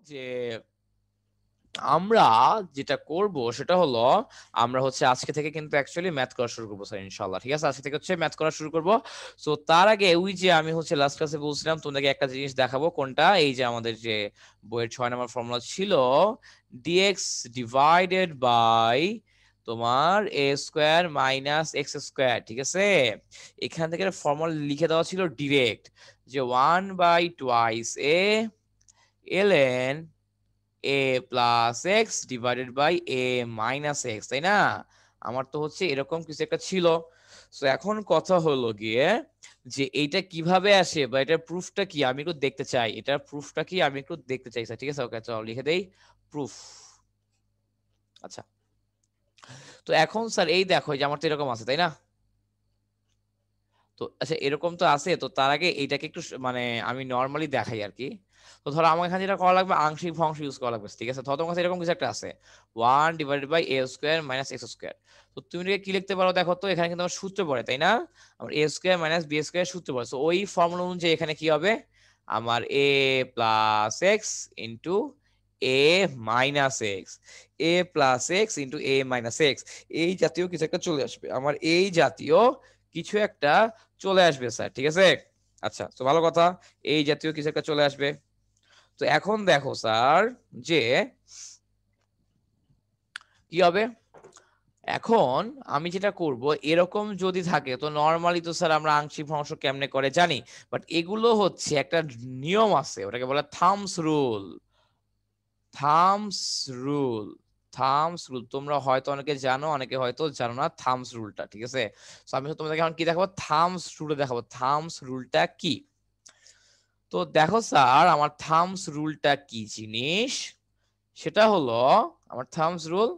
যে আমরা যেটা করব সেটা হলো আমরা হচ্ছে আজকে থেকে কিন্তু অ্যাকচুয়ালি ম্যাথ করা শুরু করবো স্যার ইনশাআল্লাহ। ঠিক আছে, আজকে থেকে হচ্ছে ম্যাথ করা শুরু করব। সো তার আগে ওই যে আমি হচ্ছে লাস্ট ক্লাসে বলছিলাম তোমাদেরকে একটা জিনিস দেখাবো, কোনটা, এই যে আমাদের যে বইয়ের 6 নম্বর ফর্মুলা ছিল ডিএক্স ডিভাইডেড বাই তোমার এ স্কোয়ার মাইনাস এক্স স্কোয়ার। ঠিক আছে, এখান থেকে ফর্মুলা লিখে দেওয়া ছিল ডিরেক্ট, যে 1/2 a ln a plus x divided by a minus x, তাই না? আমার তো হচ্ছে এরকম কিছু একটা ছিল। তো এখন কথা হলো গিয়ে যে এইটা কিভাবে আসে বা এটার প্রুফটা কি আমি একটু দেখতে চাই, এটার প্রুফটা কি আমি একটু দেখতে চাই স্যার। ঠিক আছে, ওকে চলো লিখে দেই প্রুফ। আচ্ছা, তো এখন স্যার এই দেখো যে আমার তো এরকম আছে, তাই না? তো আচ্ছা এরকম তো আছে, তো তার আগে এইটাকে একটু মানে আমি নর্মালি দেখাই আর কি। তো ধরো আমার এখানে যেটা করা লাগবে আংশিক ভগ্নাংশ ইউজ করা লাগবে। ঠিক আছে, ধরো তোমার কাছে এরকম কিছু একটা আছে 1/a² - x²। তো তুমি এটাকে কি লিখতে পারো দেখো তো, এখানে কিন্তু আমার সূত্র পড়ে, তাই না? আমার a² - b² সূত্র পড়ে। তো ওই ফর্মুলা অনুযায়ী এখানে কি হবে, আমার a plus x into A minus x, A plus x into A minus x, এই জাতীয় কিছু একটা চলে আসবে আমার, এই জাতীয় কিছু একটা চলে আসবে স্যার। ঠিক আছে, আচ্ছা তো ভালো কথা, এই জাতীয় কিছু একটা চলে আসবে। তো এখন দেখো স্যার যে কি হবে, এখন আমি যেটা করব এরকম যদি থাকে তো নরমালি তো স্যার আমরা আংশিক ভগ্নাংশ কেমনে করে জানি, বাট এগুলো হচ্ছে একটা নিয়ম আছে, ওটাকে বলে thumbs rule. Thumbs rule, thumbs rule তোমরা হয়তো অনেকে জানো, অনেকে হয়তো জানো না থামস রুলটা। ঠিক আছে, তো আমি তোমাদেরকে এখন কি দেখাবো, থামস রুলটা দেখাবো। থামস রুলটা কি, তো দেখো স্যার আমার থামস রুলটা কি জিনিস, সেটা হলো আমার থামস রুল,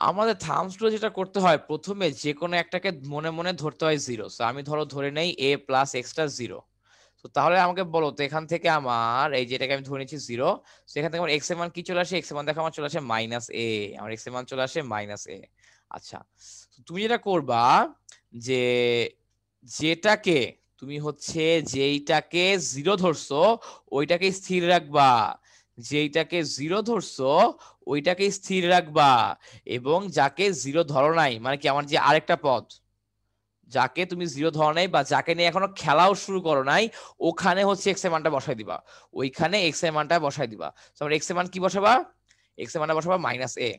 আমাদের থামস রুল যেটা করতে হয় প্রথমে যে কোনো একটাকে মনে মনে ধরতে হয় জিরো। আমি ধরো ধরে নেই এ প্লাস এক্সটা জিরো। তো তাহলে আমাকে বলো তো এখান থেকে আমার এই যেটাকে আমি ধরে নিচ্ছি জিরো, সেখান থেকে আমার এক্স এর মান কি চলে আসে, এক্স এর মান দেখো আমার চলে আসে মাইনাস এ, আমার এক্স এর মান চলে আসে মাইনাস এ। আচ্ছা, তো তুমি যেটা করবা যে যেটাকে তুমি হচ্ছে যেইটাকে জিরো ধরছো ওইটাকে স্থির রাখবা, যেইটাকে জিরো ধরছো ওইটাকে স্থির রাখবা, এবং যাকে জিরো ধরো নাই মানে কি আমার যে আরেকটা পদ, যাকে তুমি জিরো ধরো নাই বা যাকে নিয়ে এখনো খেলাও শুরু করো নাই, ওখানে হচ্ছে এক্স এর মানটা বসাই দিবা, ওইখানে এক্স এর মানটা বসাই দিবা। তোমার এক্স এর মান কি বসাবা, এক্স এর মানটা বসাবা মাইনাস এ,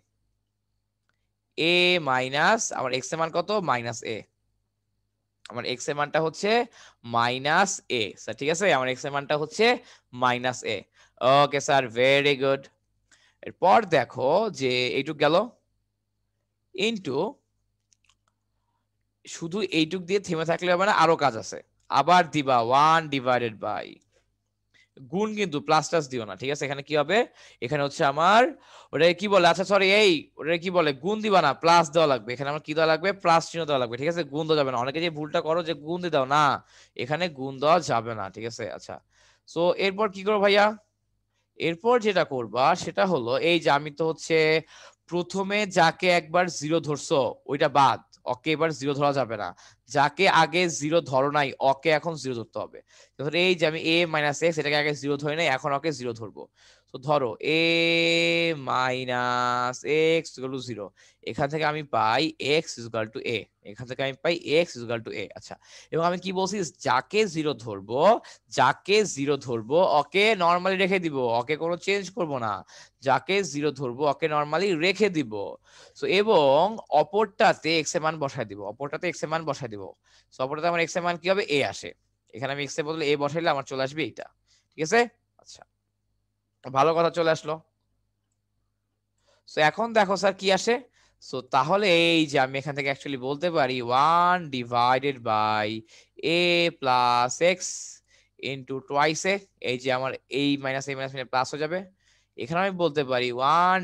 এ মাইনাস আমার এক্স এর মান কত মাইনাস এ, আমার এক্স এর মানটা হচ্ছে মাইনাস এ স্যার। ঠিক আছে, আমার এক্স এর মানটা হচ্ছে minus a. Okay sir, very good. এরপর দেখো যে এইটুক গেল ইনটু, শুধু এইটুক দিয়ে থেমে থাকলে হবে না, আরো কাজ আছে। আবার দিবা 1/, গুণ কিন্তু প্লাস টাস দিও না। ঠিক আছে, এখানে কি হবে, এখানে হচ্ছে আমার ওটা কি বলে, আচ্ছা সরি এই ওটা কি বলে, গুণ দিবা না প্লাস দেওয়া লাগবে, এখানে আমার কি দেওয়া লাগবে প্লাস চিহ্ন দেওয়া লাগবে। ঠিক আছে, গুণ দেওয়া যাবে না, অনেকে যে ভুলটা করো যে গুণ দিয়ে দাও, না এখানে গুণ দেওয়া যাবে না। ঠিক আছে, আচ্ছা সো এরপর কি করো ভাইয়া, এরপর যেটা করবা সেটা হলো এই যে আমি তো হচ্ছে প্রথমে যাকে একবার জিরো ধরছো ওইটা বাদ, ওকে এবার জিরো ধরা যাবে না, যাকে আগে জিরো ধরো নাই ওকে এখন জিরো ধরতে হবে। ধরো এই যে আমি এ মাইনাস এক্স এটাকে আগে জিরো ধরে নাই, এখন ওকে জিরো ধরবো। তো ধরো a minus x equal to zero, এখান থেকে আমি পাই এক্স ইকুয়াল টু এ, এখান থেকে আমি পাই এক্স ইকুয়াল টু এ। আচ্ছা, এবং আমি কি বলছি, যাকে জিরো ধরবো, যাকে জিরো ধরবো ওকে নর্মালি রেখে দিব, ওকে কোনো চেঞ্জ করব না, যাকে জিরো ধরবো ওকে নর্মালি রেখে দিব। সো এবং অপরটাতে এক্স এর মান বসাই দিব, অপরটাতে এক্স এর মান বসাই দিব। সো অপরটাতে আমার এক্স এর মান কি হবে, এ আসে, এখানে আমি এক্স এর বদলে এ বসাইলে আমার চলে আসবে এইটা। ঠিক আছে, আচ্ছা ভালো কথা চলে আসলো। সো এখন দেখো স্যার কি আসে, সো তাহলে এই যে আমি এখান থেকে অ্যাকচুয়ালি বলতে পারি 1/, এ প্লাস এক্স ইন্টু টোয়াইস এ, এই যে আমার এই মাইনাস এ মাইনাস প্লাস হয়ে যাবে, এখানে আমি বলতে পারি 1/,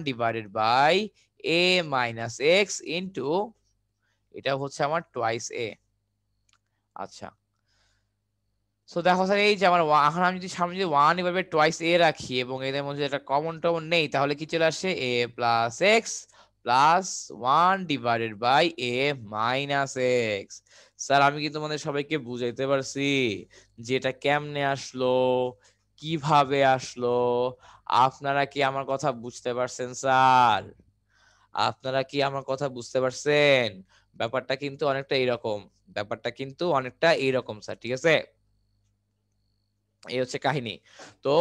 এ মাইনাস এক্স ইন্টু এটা হচ্ছে আমার টোয়াইস এ। আচ্ছা, সো দেখো স্যার এই যে আমার এখন আমি যদি সামনে যদি 1/, এ রাখি এবং এদের মধ্যে একটা কমন টমন নেই, তাহলে কি চলে আসে এ প্লাস এক্স প্লাস 1/, এ মাইনাস এক্স। স্যার আমি কিন্তু তোমাদের সবাইকে বুঝাইতে পারছি যে এটা কেমনে আসলো, কিভাবে আসলো? আপনারা কি আমার কথা বুঝতে পারছেন স্যার? আপনারা কি আমার কথা বুঝতে পারছেন? ব্যাপারটা কিন্তু অনেকটা এইরকম। ব্যাপারটা কিন্তু অনেকটা এইরকম স্যার, ঠিক আছে? এই হচ্ছে কাহিনী। তো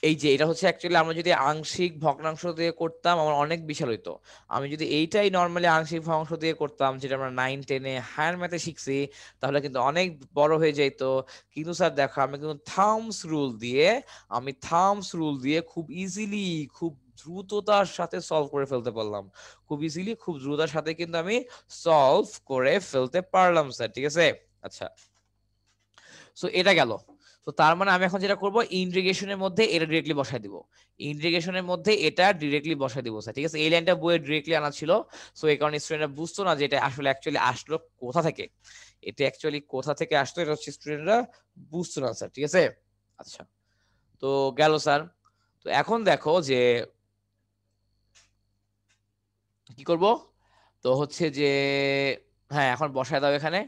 এই যে এটা হচ্ছে অ্যাকচুয়ালি আমরা যদি আংশিক ভগ্নাংশ দিয়ে করতাম আমার অনেক বিশাল হইতো। আমি যদি এইটাই নরমালি আংশিক ভগ্নাংশ দিয়ে করতাম যেটা আমরা 9 10 এ হায়ার ম্যাথে শিখছি তাহলে কিন্তু অনেক বড় হয়ে যেত। কিন্তু স্যার দেখো আমি থাম্বস রুল দিয়ে খুব ইজিলি খুব দ্রুততার সাথে সলভ করে ফেলতে পারলাম। খুব ইজিলি খুব দ্রুততার সাথে কিন্তু আমি সলভ করে ফেলতে পারলাম স্যার, ঠিক আছে? আচ্ছা, সো এটা গেল। তো তার মানে আমি এখন যেটা করব ইন্টিগ্রেশনের মধ্যে এটা ডিরেক্টলি বসায় দিব। ইন্টিগ্রেশনের মধ্যে এটা ডিরেক্টলি বসায় দিব স্যার, ঠিক আছে? এই লাইনটা বইয়ে ডিরেক্টলি আনা ছিল, সো এই কারণে স্টুডেন্টরা বুঝতো না যে এটা আসলে অ্যাকচুয়ালি আসলো কোথা থেকে। এটা অ্যাকচুয়ালি কোথা থেকে আসতো এটা হচ্ছে স্টুডেন্টরা বুঝতো না স্যার, ঠিক আছে? আচ্ছা, তো গেল স্যার। তো এখন দেখো যে কি করব, তো হচ্ছে যে হ্যাঁ এখন বসায় দাও এখানে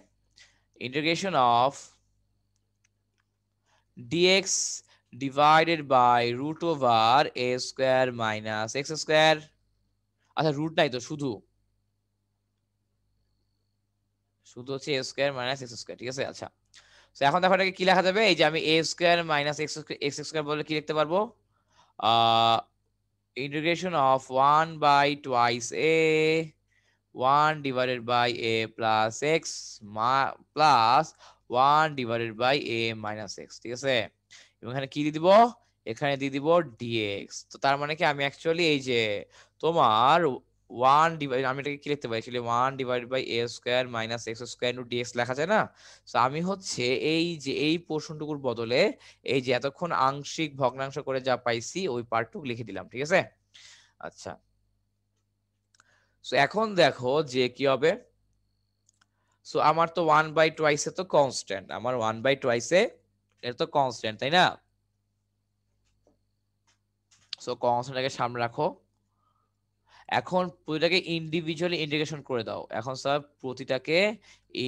integration of dx divided by root over a square minus x square। আচ্ছা রুট নাই তো, শুধু শুধু হচ্ছে a square minus x square, ঠিক আছে? আচ্ছা, তো এখন দেখো এটাকে কি লেখা যাবে, এই যে আমি a square minus x square বলে কি লিখতে পারবো, integration of 1 by twice a 1 divided by a plus x plus 1 divided by a minus x, ঠিক আছে? এবং এখানে কি দিয়ে দিব, এখানে দিয়ে দিব dx। তো তার মানে কি আমি অ্যাকচুয়ালি এই যে তোমার 1 ডিভাইড, আমি এটাকে কি লিখতে পারি actually 1 divided by a square minus x square into dx লেখা যায় না? সো আমি হচ্ছে এই যে এই পোরশনটুকুর বদলে এই যে এতক্ষণ আংশিক ভগ্নাংশ করে যা পাইছি ওই পার্টটুকু লিখে দিলাম, ঠিক আছে? আচ্ছা, সো এখন দেখো যে কি হবে। সো আমার তো 1 বাই টুয়াইস এ তো কনস্ট্যান্ট, আমার 1 বাই টুয়াইস এ এর তো কনস্ট্যান্ট, তাই না? সো কনস্ট্যান্টটাকে সামনে রাখো। এখন প্রতিটাকে ইন্ডিভিজুয়ালি ইন্টিগ্রেশন করে দাও। এখন স্যার প্রতিটাকে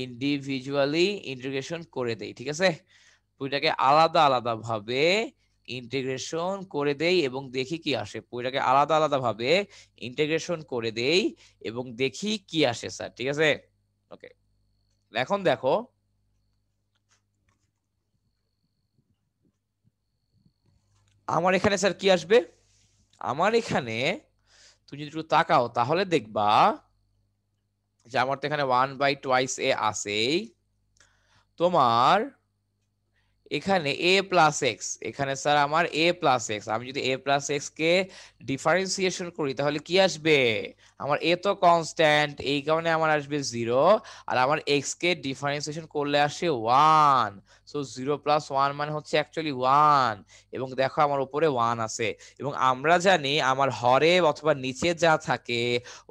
ইন্ডিভিজুয়ালি ইন্টিগ্রেশন করে দেই, ঠিক আছে? প্রতিটাকে আলাদা আলাদা ভাবে ইন্টিগ্রেশন করে দেই এবং দেখি কি আসে। প্রতিটাকে আলাদা আলাদা ভাবে ইন্টিগ্রেশন করে দেই এবং দেখি কি আসে স্যার, ঠিক আছে? ওকে, এখন দেখো আমার এখানে স্যার কি আসবে। আমার এখানে তুমি যদি একটু তাকাও তাহলে দেখবা যে আমার তো এখানে 1 বাই টুয়াইস এ আছেই, তোমার এখানে a প্লাস এক্স, এখানে স্যার আমার a প্লাস এক্স, আমি যদি a plus x K differentiation করি তাহলে কি আসবে, আমার a তো কনস্ট্যান্ট এই কারণে আমার আসবে 0, আর আমার x কে ডিফারেন্সিয়েশন করলে আসে 1, সো 0 প্লাস 1 মানে হচ্ছে অ্যাকচুয়ালি 1, এবং দেখো আমার উপরে 1 আছে, এবং আমরা জানি আমার হরে অথবা নিচে যা থাকে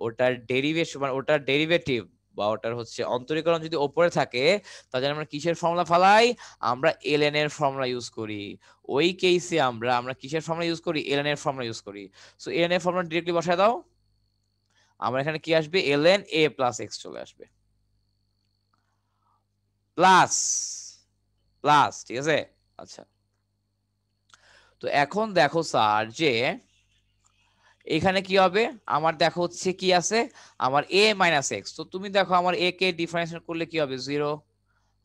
ওটার ডেরিভেশন মানে ওটার ডেরিভেটিভ বা ওটার হচ্ছে অন্তরীকরণ যদি উপরে থাকে তাহলে আমরা কিসের ফর্মুলা ফালাই, আমরা ln এর ফর্মুলা ইউজ করি। ওই কেসে আমরা কিসের ফর্মুলা ইউজ করি, ln এর ফর্মুলা ইউজ করি। সো ln এর ফর্মুলা ডিরেক্টলি বসায় দাও, আমার এখানে কি আসবে, ln a প্লাস x চলে আসবে, প্লাস প্লাস, ঠিক আছে? আচ্ছা, তো এখন দেখো স্যার যে এখানে কি হবে, আমার দেখো হচ্ছে কি আছে, আমার a মাইনাস এক্স, তো তুমি দেখো আমার a কে ডিফারেন্সিয়েট করলে কি হবে 0,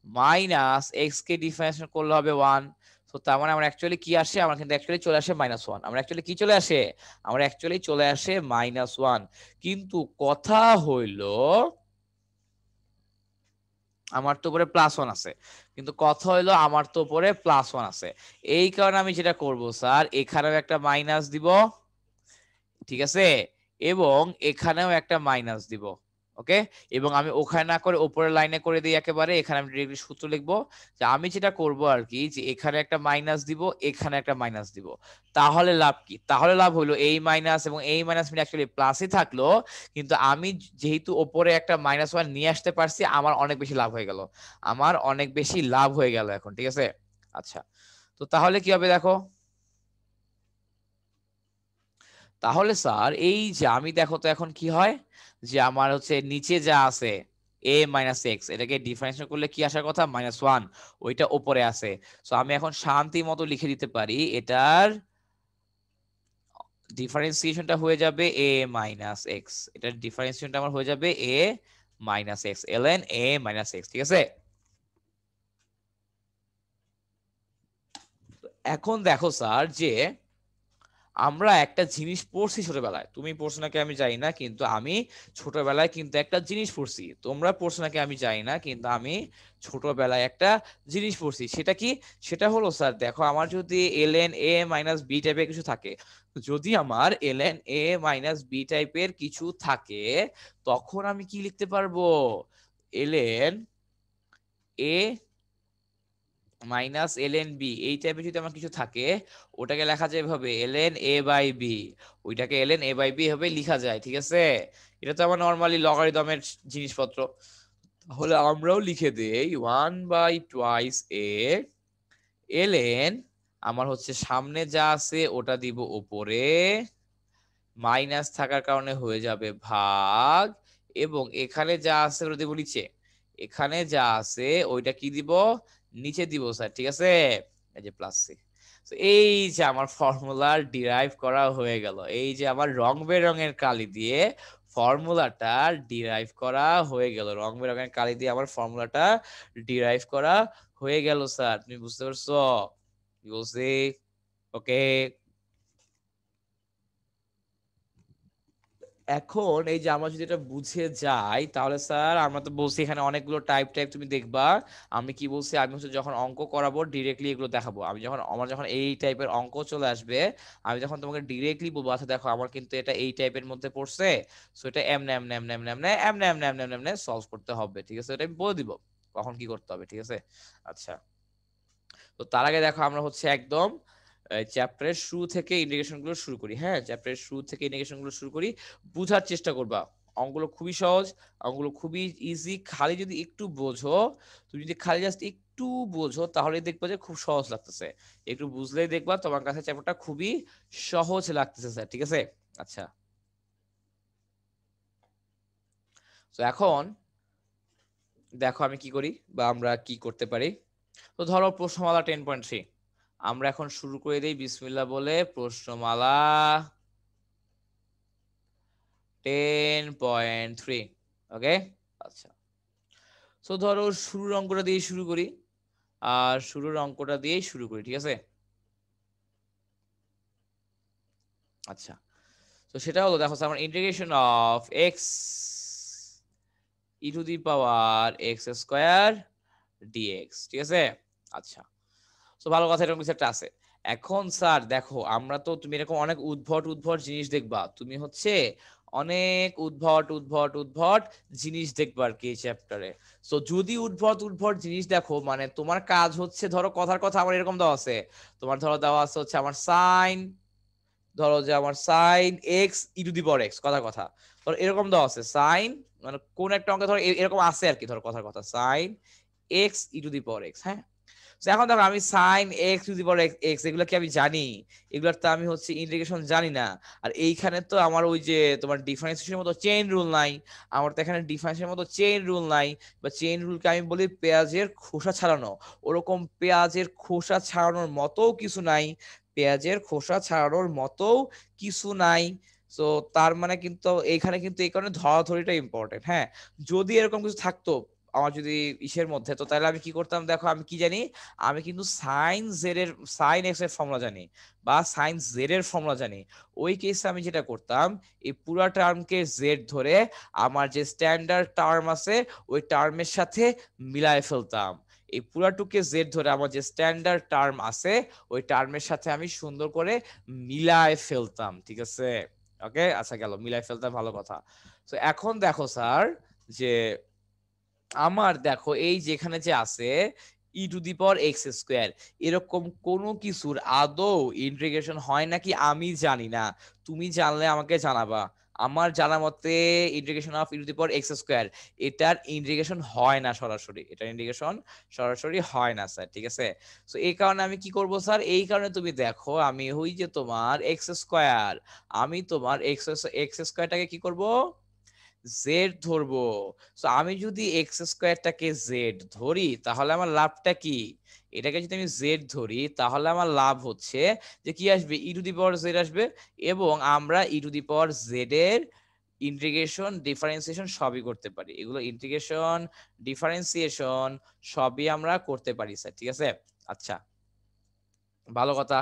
মাইনাস এক্স কে ডিফারেন্সিয়েট করলে হবে 1, তো তার মানে আমার অ্যাকচুয়ালি কি আসে, আমার কিন্তু অ্যাকচুয়ালি চলে আসে -1, আমরা অ্যাকচুয়ালি কি চলে আসে, আমরা অ্যাকচুয়ালি চলে আসে -1। কিন্তু কথা হইলো আমার তো উপরে +1 আছে, কিন্তু কথা হইলো আমার তো উপরে +1 আছে, এই কারণে আমি যেটা করব স্যার এখানেও একটা মাইনাস দিব, ঠিক আছে? এবং এখানেও একটা মাইনাস দিব, ওকে? এবং আমি ওখানে না করে উপরের লাইনে করে দিই একেবারে, এখানে আমি ডিরেক্টলি সূত্র লিখবো যে আমি যেটা করব আর কি যে এখানে একটা মাইনাস দিব এখানে একটা মাইনাস দিব, তাহলে লাভ কি, তাহলে লাভ হলো এই মাইনাস এবং এই মাইনাস মিলে অ্যাকচুয়ালি প্লাসই থাকলো, কিন্তু আমি যেহেতু উপরে একটা -1 নিয়ে আসতে পারছি আমার অনেক বেশি লাভ হয়ে গেল, আমার অনেক বেশি লাভ হয়ে গেল এখন, ঠিক আছে? আচ্ছা, তো তাহলে কি হবে দেখো, তাহলে স্যার এই যে আমি দেখো তো এখন কি হয় যে আমার হচ্ছে নিচে যা আছে a মাইনাস এক্স, এটাকে ডিফারেন্সিয়েট করলে কি আসার কথা -1, ওইটা উপরে আছে। সো আমি এখন শান্তি মতো লিখে দিতে পারি এটার ডিফারেন্সিয়েশনটা হয়ে যাবে a মাইনাস এক্স, এটার ডিফারেন্সিয়েশনটা আমার হয়ে যাবে a minus x, ln a minus x, ঠিক আছে। এখন দেখো স্যার যে আমরা একটা জিনিস পড়ছি ছোটবেলায়, তুমি পড়ছো নাকি আমি জানি না, কিন্তু আমি ছোটবেলায় কিন্তু একটা জিনিস পড়ছি, তোমরা পড়ছো নাকি আমি জানি না, কিন্তু আমি ছোটবেলায় একটা জিনিস পড়ছি। সেটা কি? সেটা হলো স্যার দেখো, আমার যদি ln a মাইনাস বি টাইপের কিছু থাকে, যদি আমার ln a মাইনাস বি টাইপের কিছু থাকে, তখন আমি কি লিখতে পারবো? ln a minus ln b এই টাইপের যদি আমার কিছু থাকে, ওটাকে লেখা যায় এভাবে ln a বাই b, ওইটাকে ln a বাই b হবে লেখা যায়, ঠিক আছে। এটা তো আমার নরমালি লগারিদমের জিনিসপত্র, তাহলে আমরাও লিখে দেই 1/2 a ln, আমার হচ্ছে সামনে যা আছে ওটা দিব উপরে, মাইনাস থাকার কারণে হয়ে যাবে ভাগ, এবং এখানে যা আছে ওটা দিব নিচে, এখানে যা আছে ওইটা কি দিব? নিচে দিব স্যার, ঠিক আছে। এই যে প্লাস সি। তো এই যে আমার ফর্মুলার ডিরাইভ করা হয়ে গেল, এই যে আমার রং বেরঙের কালি দিয়ে ফর্মুলাটা ডিরাইভ করা হয়ে গেল, রং বেরঙের কালি দিয়ে আমার ফর্মুলাটা ডিরাইভ করা হয়ে গেল স্যার, তুমি বুঝতে পারছো কি বলছি? ওকে। এখন এই যে আমরা যদি এটা বুঝে যাই, তাহলে স্যার আমরা তো বলছি এখানে অনেকগুলো টাইপ টাইপ তুমি দেখবা। আমি কি বলছি, আমি হচ্ছে যখন অঙ্ক করাবো ডিরেক্টলি এগুলো দেখাবো, আমি যখন আমার যখন এই টাইপের অঙ্ক চলে আসবে, আমি যখন তোমাকে ডিরেক্টলি বলবো আচ্ছা দেখো আমার কিন্তু এটা এই টাইপের মধ্যে পড়ছে, সো এটা এমনে এমনে এমনে এমনে এমনে এমনে এমনে এমনে এমনে এমনে সলভ করতে হবে, ঠিক আছে। এটা আমি বলে দিব কখন কি করতে হবে, ঠিক আছে। আচ্ছা, তো তার আগে দেখো আমরা হচ্ছে একদম চ্যাপ্টারের শুরু থেকে ইন্টিগ্রেশন গুলো শুরু করি। হ্যাঁ, চ্যাপ্টারের শুরু থেকে ইন্টিগ্রেশন গুলো শুরু করি, বুঝার চেষ্টা করবা। অঙ্কগুলো খুবই সহজ, অঙ্কগুলো খুবই ইজি, খালি যদি একটু বোঝো, তুমি যদি খালি জাস্ট একটু বোঝো তাহলে দেখবা যে খুব সহজ লাগতেছে, একটু বুঝলেই দেখবা তোমার কাছে চ্যাপ্টারটা খুবই সহজ লাগতেছে স্যার, ঠিক আছে। আচ্ছা, তো এখন দেখো আমি কি করি বা আমরা কি করতে পারি। তো ধরো প্রশ্নমালা 10.3, আমরা এখন শুরু করে দেই বিসমিল্লাহ বলে প্রশ্নমালা 10.3। ওকে, আচ্ছা, তো ধরো শুরুর অঙ্কটা দিয়ে শুরু করি, আর শুরুর অঙ্কটা দিয়েই শুরু করি, ঠিক আছে। আচ্ছা, তো সেটা হলো দেখো আমার integration of x e to the power x square dx, ঠিক আছে। আচ্ছা, তো ভালো কথা, এরকম কিছু একটা আছে। এখন স্যার দেখো আমরা তো, তুমি এরকম অনেক উদ্ভট উদ্ভট জিনিস দেখবা, তুমি হচ্ছে অনেক উদ্ভট উদ্ভট উদ্ভট জিনিস দেখবা আর কি এই চ্যাপ্টারে। তো যদি উদ্ভট উদ্ভট জিনিস দেখো, মানে তোমার কাজ হচ্ছে, ধরো কথার কথা আমার এরকম দেওয়া আছে, তোমার ধরো দেওয়া আছে হচ্ছে আমার সাইন, ধরো যে আমার sine x e to the power x, কথার কথা ধরো এরকম দেওয়া আছে সাইন, মানে কোন একটা অঙ্কে ধরো এরকম আছে আর কি, ধরো কথার কথা sine x e to the power x. হ্যাঁ, এখন দেখো আমি sine x to the power x এগুলো কি আমি জানি? এগুলোর তো আমি হচ্ছে ইন্টিগ্রেশন জানি না। আর এইখানে তো আমার ওই যে তোমার ডিফারেন্সিয়েশনের মতো চেইন রুল নাই, আমার তো এখানে ডিফারেন্সিয়েশনের মতো চেইন রুল নাই, বা চেইন রুলকে আমি বলি পেঁয়াজের খোসা ছাড়ানো, ওরকম পেঁয়াজের খোসা ছাড়ানোর মতো কিছু নাই, পেঁয়াজের খোসা ছাড়ানোর মতো কিছু নাই। তো তার মানে কিন্তু এইখানে কিন্তু এই কারণে ধরাধরিটা ইম্পর্টেন্ট। হ্যাঁ, যদি এরকম কিছু থাকতো আমার যদি ইসের মধ্যে, তো তাহলে আমি কি করতাম দেখো, আমি কি জানি, আমি কিন্তু সাইন জেড এর সাইন এক্স এর ফর্মুলা জানি, বা সাইন জেড এর ফর্মুলা জানি। ওই কেসে আমি যেটা করতাম, এই পুরা টার্মকে জেড ধরে আমার যে স্ট্যান্ডার্ড টার্ম আছে ওই টার্মের সাথে মিলায় ফেলতাম, এই পুরাটুকে জেড ধরে আমার যে স্ট্যান্ডার্ড টার্ম আছে ওই টার্মের সাথে আমি সুন্দর করে মিলায় ফেলতাম, ঠিক আছে। ওকে, আচ্ছা গেল মিলায় ফেলতাম, ভালো কথা। তো এখন দেখো স্যার যে আমার দেখো এই যেখানে যে আছে e to the power x square, এরকম কোনো কিছুর আদৌ ইন্টিগ্রেশন হয় নাকি আমি জানি না, তুমি জানলে আমাকে জানাবা। আমার জানা মতে integration of e to the power x square, এটার ইন্টিগ্রেশন হয় না সরাসরি, এটার ইন্টিগ্রেশন সরাসরি হয় না স্যার, ঠিক আছে। তো এই কারণে আমি কি করব স্যার, এই কারণে তুমি দেখো আমি ওই যে তোমার এক্স স্কোয়ার, আমি তোমার এক্স এক্স স্কোয়ারটাকে কি করব, জেড ধরবো। সো আমি যদি এক্স স্কোয়ারটাকে জেড ধরি তাহলে আমার লাভটা কি? এটাকে যদি আমি জেড ধরি তাহলে আমার লাভ হচ্ছে যে কি আসবে, ই টু দি পাওয়ার জেড আসবে, এবং আমরা ই টু দি পাওয়ার জেড এর ইন্টিগ্রেশন ডিফারেন্সিয়েশন সবই করতে পারি। এগুলো ইন্টিগ্রেশন ডিফারেন্সিয়েশন সবই আমরা করতে পারি স্যার, ঠিক আছে। আচ্ছা, ভালো কথা।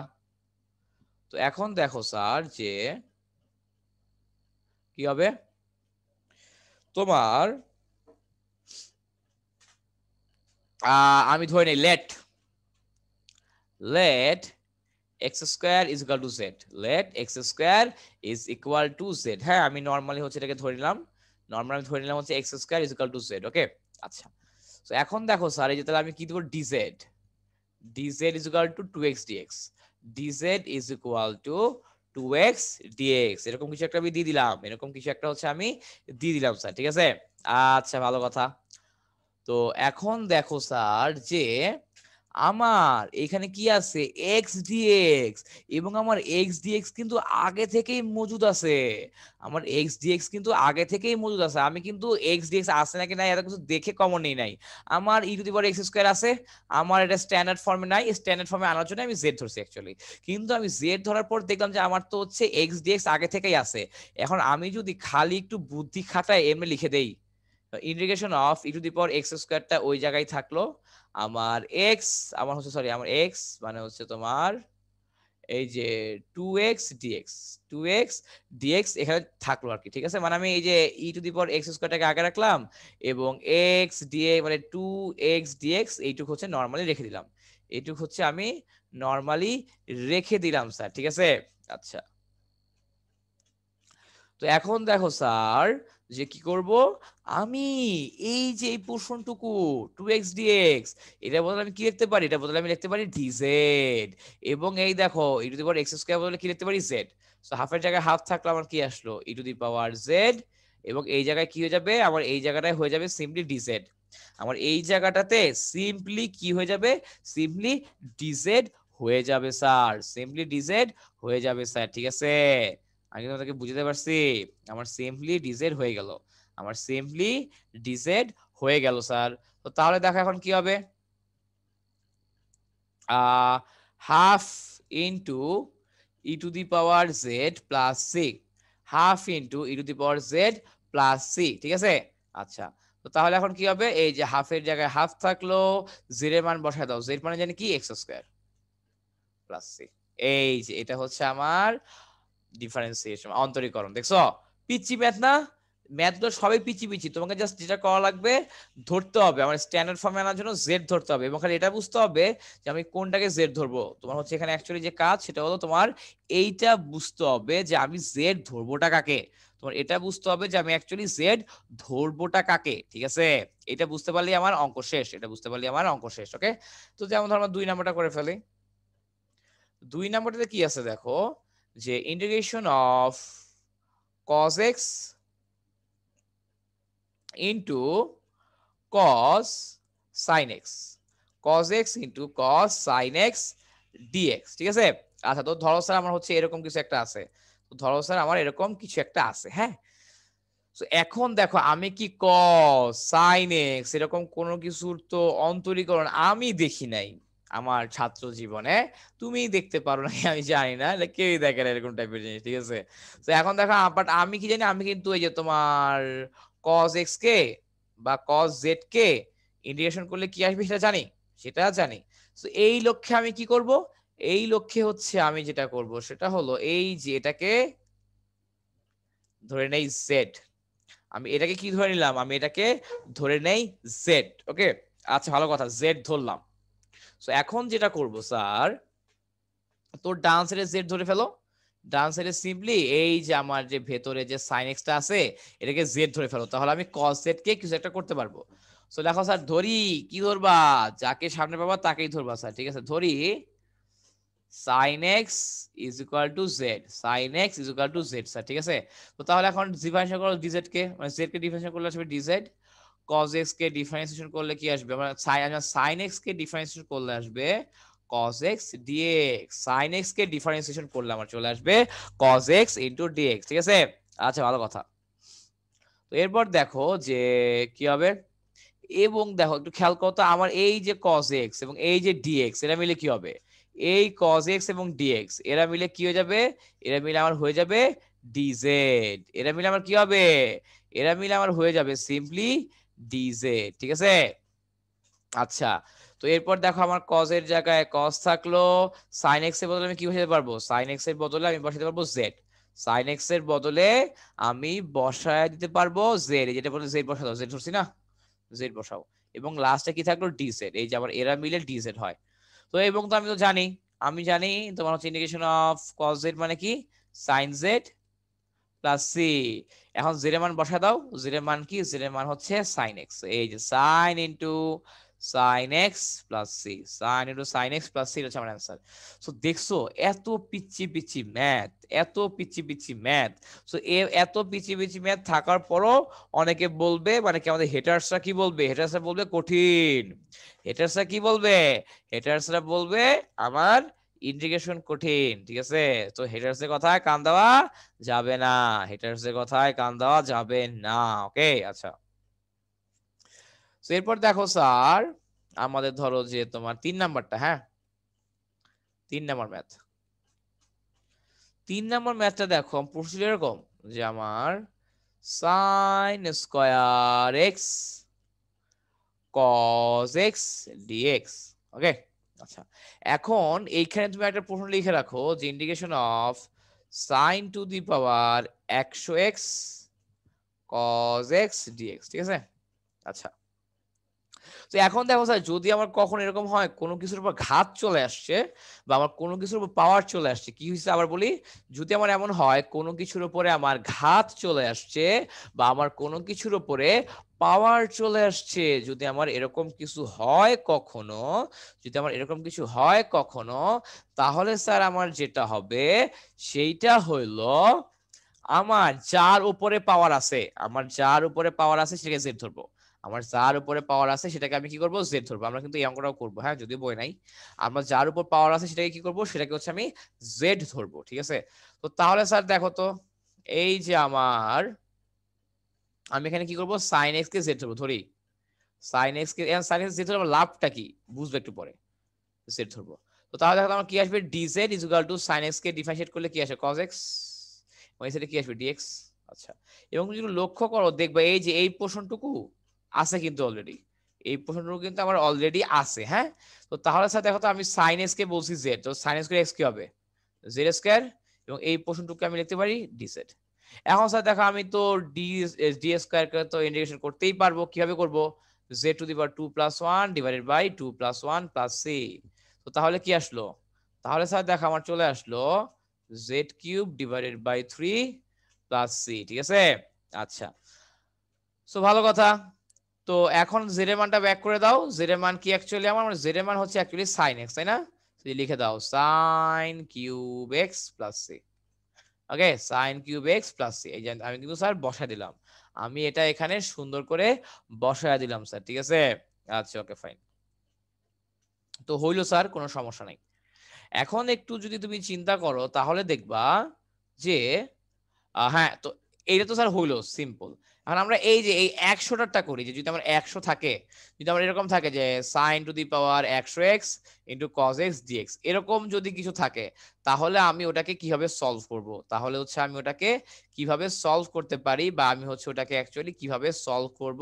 তো এখন দেখো স্যার যে কি হবে তোমার, আমি ধরে নেই let x square is equal to z, let x square is equal to z. হ্যাঁ, আমি নর্মালি হচ্ছে এটাকে ধরে নিলাম, নর্মালি আমি ধরে নিলাম হচ্ছে x square is equal to z. Okay, আচ্ছা। তো এখন দেখো স্যার, এই যে তাহলে আমি কি দেবো, dz is equal two 2x dx, dz is equal two 2x dx, এরকম কিছু একটা আমি দিয়ে দিলাম, এরকম কিছু একটা হচ্ছে আমি দিয়ে দিলাম স্যার, ঠিক আছে। আচ্ছা, ভালো কথা। তো এখন দেখো স্যার যে আমার এখানে কি আছে, এক্স ডিএক্স, এবং আমার এক্স ডিএক্স কিন্তু আগে থেকেই মজুদ আছে, আমার এক্স ডিএক্স কিন্তু আগে থেকেই মজুদ আছে। আমি কিন্তু এক্স ডিএক্স আছে নাকি নাই এত কিছু দেখে কমন নেই নাই। আমার e to the power x square আছে, আমার এটা স্ট্যান্ডার্ড ফর্মে নাই, স্ট্যান্ডার্ড ফর্মে আনার জন্য আমি জেড ধরছি অ্যাকচুয়ালি। কিন্তু আমি জেড ধরার পর দেখলাম যে আমার তো হচ্ছে এক্স ডিএক্স আগে থেকেই আছে। এখন আমি যদি খালি একটু বুদ্ধি খাটায় এমনি লিখে দেই, integration of e to the power x স্কয়ারটা ওই জায়গায় থাকলো, আমার এক্স, আমার হচ্ছে সরি আমার এক্স মানে হচ্ছে তোমার এই যে 2x dx, 2x dx এখানে থাকলো আর কি, ঠিক আছে। মানে আমি এই যে ই টু দি পাওয়ার এক্স স্কয়ারটাকে আগে রাখলাম, এবং x dx মানে 2x dx এইটুকু হচ্ছে নরমালি রেখে দিলাম, এইটুকু হচ্ছে আমি নরমালি রেখে দিলাম স্যার, ঠিক আছে। আচ্ছা, তো এখন দেখো স্যার যে কি করব, আমি এই যে এই পোর্শনটুকু 2x dx, এটা বদলে আমি কি লিখতে পারি, এটা বদলে আমি লিখতে পারি dz, এবং এই দেখো e to the power x square বদলে কি লিখতে পারি z। সো হাফের জায়গায় হাফ থাকলো, আমার কি আসলো ই টু দি পাওয়ার z, এবং এই জায়গায় কি হয়ে যাবে, আমার এই জায়গাটায় হয়ে যাবে সিম্পলি dz, আমার এই জায়গাটাতে সিম্পলি কি হয়ে যাবে, সিম্পলি dz হয়ে যাবে স্যার, সিম্পলি dz হয়ে যাবে স্যার, ঠিক আছে। আমি তোমাদেরকে বুঝতে পারছি, আমার সিম্পলি ডিজেড হয়ে গেল, আমার সিম্পলি ডিজেড হয়ে গেল স্যার। তো তাহলে দেখো এখন কি হবে, half into e to the power z plus c, half into e to the power z plus c, ঠিক আছে। আচ্ছা, তো তাহলে এখন কি হবে, এই যে হাফের জায়গায় হাফ থাকলো, জেড এর মান বসায় দাও, জেড মানে জানি কি এক্স স্কয়ার প্লাস সি, এই যে এটা হচ্ছে আমার ডিফারেন্সিয়েশন অন্তরীকরণ। দেখছো পিচ্ছি ম্যাথ না, ম্যাথ গুলো সবাই পিচ্ছি পিচ্ছি, তোমাকে জাস্ট যেটা করা লাগবে ধরতে হবে, আমার স্ট্যান্ডার্ড ফর্মে আনার জন্য জেড ধরতে হবে, এবং খালি এটা বুঝতে হবে যে আমি কোনটাকে জেড ধরবো। তোমার হচ্ছে এখানে অ্যাকচুয়ালি যে কাজ সেটা হলো তোমার এইটা বুঝতে হবে যে আমি জেড ধরবোটা কাকে, তোমার এটা বুঝতে হবে যে আমি অ্যাকচুয়ালি জেড ধরবোটা কাকে, ঠিক আছে। এটা বুঝতে পারলে আমার অঙ্ক শেষ, এটা বুঝতে পারলে আমার অঙ্ক শেষ। ওকে, তো যেমন ধরো 2 নাম্বারটা করে ফেলি। 2 নাম্বারটাতে কি আছে দেখো, যে integration of cos x into cos sin x, cos x into cos sin x dx, ঠিক আছে। আচ্ছা, তো ধরো স্যার আমার হচ্ছে এরকম কিছু একটা আছে, তো ধরো স্যার আমার এরকম কিছু একটা আছে, হ্যাঁ। তো এখন দেখো আমি কি cos sin x এরকম কোনো কিছুর তো অন্তরীকরণ আমি দেখি নাই আমার ছাত্র জীবনে, তুমি দেখতে পারো নাকি আমি জানি না, কেউই দেখে না এরকম টাইপের জিনিস, ঠিক আছে। তো এখন দেখো, বাট আমি কি জানি, আমি কিন্তু এই যে তোমার cos x কে বা cos z কে ইন্টিগ্রেশন করলে কি আসবে সেটা জানি, সেটা জানি। তো এই লক্ষ্যে আমি কি করব, এই লক্ষ্যে হচ্ছে আমি যেটা করব সেটা হলো এই যে এটাকে ধরে নেই z, আমি এটাকে কি ধরে নিলাম, আমি এটাকে ধরে নেই জেড। ওকে, আচ্ছা, ভালো কথা, জেড ধরলাম। সো এখন যেটা করব স্যার, তোর ডান সাইডে জেড ধরে ফেলো, ডান সাইডে সিম্পলি এই যে আমার যে ভেতরে যে সাইন এক্সটা আছে এটাকে জেড ধরে ফেলো, তাহলে আমি কস জেড কে কিছু একটা করতে পারবো। সো দেখো স্যার, ধরি কি ধরবা, যাকে সামনে পাবা তাকেই ধরবা স্যার, ঠিক আছে। ধরি sin x is equal to z, sin x is equal to z sir, ঠিক আছে। তো তাহলে এখন ডিফারেন্সিয়েট করো dz কে, মানে z কে ডিফারেন্সিয়েট করলে আসবে dz, cos x কে ডিফারেন্সিয়েশন করলে কি আসবে, আমরা sin x কে ডিফারেন্সিয়েশন করলে আসবে cos x dx, sin x কে ডিফারেন্সিয়েশন করলে আমার চলে আসবে cos x into dx, ঠিক আছে। আচ্ছা, ভালো কথা। তো এরপর দেখো যে কি হবে, এবং দেখো একটু খেয়াল করো তো, আমার এই যে cos x এবং এই যে dx এরা মিলে কি হবে, এই cos x এবং dx এরা মিলে কি হয়ে যাবে, এরা মিলে আমার হয়ে যাবে dz, এরা মিলে আমার কি হবে, এরা মিলে আমার হয়ে যাবে সিম্পলি dz, ঠিক আছে। আচ্ছা, তো এরপর দেখো আমার cos এর জায়গায় cos থাকলো, sin x এর বদলে আমি কি বসাতে পারবো, sin x এর বদলে আমি বসাতে পারবো z, sin x এর বদলে আমি বসায় দিতে পারবো z, যেটা বলে z বসা দাও, z ধরছি না, z বসাও, এবং লাস্টে কি থাকলো dz, এই যে আমার এরা মিলে dz হয়। তো এবং তো আমি তো জানি, আমি জানি তোমার হচ্ছে ইন্টিগ্রেশন অফ cos z মানে কি sin z প্লাস c, এখন z এর মান বসা দাও, z এর মান কি, z এর মান হচ্ছে sin x, এই যে sin into sin x plus c, sin into sin x plus c হচ্ছে আমার অ্যান্সার। সো দেখছো এত পিচ্ছি পিচ্ছি ম্যাথ, এত পিচ্ছি পিচ্ছি ম্যাথ, সো এত পিচ্ছি পিচ্ছি ম্যাথ থাকার পরও অনেকে বলবে, মানে কি আমাদের হেটার্সরা কি বলবে, হেটার্সরা বলবে কঠিন, হেটার্সরা কি বলবে, হেটার্সরা বলবে আমার ইন্টিগ্রেশন কঠিন, ঠিক আছে। তো হেটার্সের কথায় কান দেওয়া যাবে না, হেটার্সের কথায় কান দেওয়া যাবে না, ওকে। আচ্ছা, তো এরপর দেখো স্যার আমাদের ধরো যে তোমার 3 নাম্বারটা, হ্যাঁ 3 নাম্বার ম্যাথ, 3 নাম্বার ম্যাথটা দেখো প্রশ্ন এরকম যে আমার sin square x cos x dx, ওকে। আচ্ছা, এখন এইখানে তুমি একটা প্রশ্ন লিখে রাখো যে integration of sin two the power 100x cos x dx, ঠিক আছে। আচ্ছা, তো এখন দেখো স্যার যদি আমার কখন এরকম হয় কোনো কিছুর উপর ঘাত চলে আসছে বা আমার কোনো কিছুর উপর পাওয়ার চলে আসছে, কি হয়েছে আবার বলি, যদি আমার এমন হয় কোনো কিছুর উপরে আমার ঘাত চলে আসছে বা আমার কোনো কিছুর উপরে পাওয়ার চলে আসছে, যদি আমার এরকম কিছু হয় কখনো, যদি আমার এরকম কিছু হয় কখনো, তাহলে স্যার আমার যেটা হবে সেইটা হইলো আমার যার উপরে পাওয়ার আছে, আমার যার উপরে পাওয়ার আছে সেটাকে জেড ধরবো, আমার যার উপরে পাওয়ার আছে সেটাকে আমি কি করবো জেড ধরবো, আমরা কিন্তু এই অঙ্কটাও করবো, হ্যাঁ যদিও বই নাই, আমরা যার উপর পাওয়ার আছে সেটাকে কি করবো, সেটাকে হচ্ছে আমি জেড ধরবো, ঠিক আছে। তো তাহলে স্যার দেখো তো, এই যে আমার আমি এখানে কি করবো সাইন এক্স কে জেড ধরবো, ধরি সাইন এক্স কে, সাইন এক্স জেড ধরবো, লাভটা কি বুঝবে একটু পরে, জেড ধরবো। তো তাহলে দেখো আমার কি আসবে, dz is equal to sine x কে ডিফারেন্সিয়েট করলে কি আসে কজ এক্স, ওই সাইডে কি আসবে ডিএক্স। আচ্ছা, এবং যদি লক্ষ্য করো দেখবে এই যে এই পোর্শনটুকু আছে কিন্তু অলরেডি, এই পোর্শনটুকু কিন্তু আমার অলরেডি আছে, হ্যাঁ। তো তাহলে স্যার দেখো তো আমি সাইন এক্স কে বলছি জেড, তো সাইন এক্স এক্স কি হবে জেড স্কয়ার, এবং এই পোর্শনটুকু আমি লিখতে পারি ডি জেড। এখন স্যার দেখো আমি তো ডি স্কয়ার কে তো ইন্টিগ্রেশন করতেই পারবো, কিভাবে করব, z to the power 2 + 1 divided by 2 + 1 + c। তো তাহলে কি আসলো, তাহলে স্যার দেখো আমার চলে আসলো z cube divided by 3 plus c, ঠিক আছে। আচ্ছা, সো ভালো কথা। তো এখন জেড এর মানটা ব্যাক করে দাও, জেড এর মান কি অ্যাকচুয়ালি আমার, জেড এর মান হচ্ছে অ্যাকচুয়ালি sin x, তাই না, তো লিখে দাও sin cube x plus c, okay sin cube x plus c, এই যে আমি কিন্তু স্যার বসায় দিলাম, আমি এটা এখানে সুন্দর করে বসায় দিলাম স্যার, ঠিক আছে। আচ্ছা, ওকে ফাইন, তো হইলো স্যার কোনো সমস্যা নাই। এখন একটু যদি তুমি চিন্তা করো তাহলে দেখবা যে হ্যাঁ, তো এইটা তো স্যার হইলো সিম্পল। এখন আমরা এই যে এই 100টা করি, যে যদি আমার 100 থাকে, যদি আমার এরকম থাকে যে sin two the power 100x into cos x dx, এরকম যদি কিছু থাকে তাহলে আমি ওটাকে কিভাবে সলভ করব, তাহলে হচ্ছে আমি ওটাকে কিভাবে সলভ করতে পারি, বা আমি হচ্ছে ওটাকে অ্যাকচুয়ালি কিভাবে সলভ করব,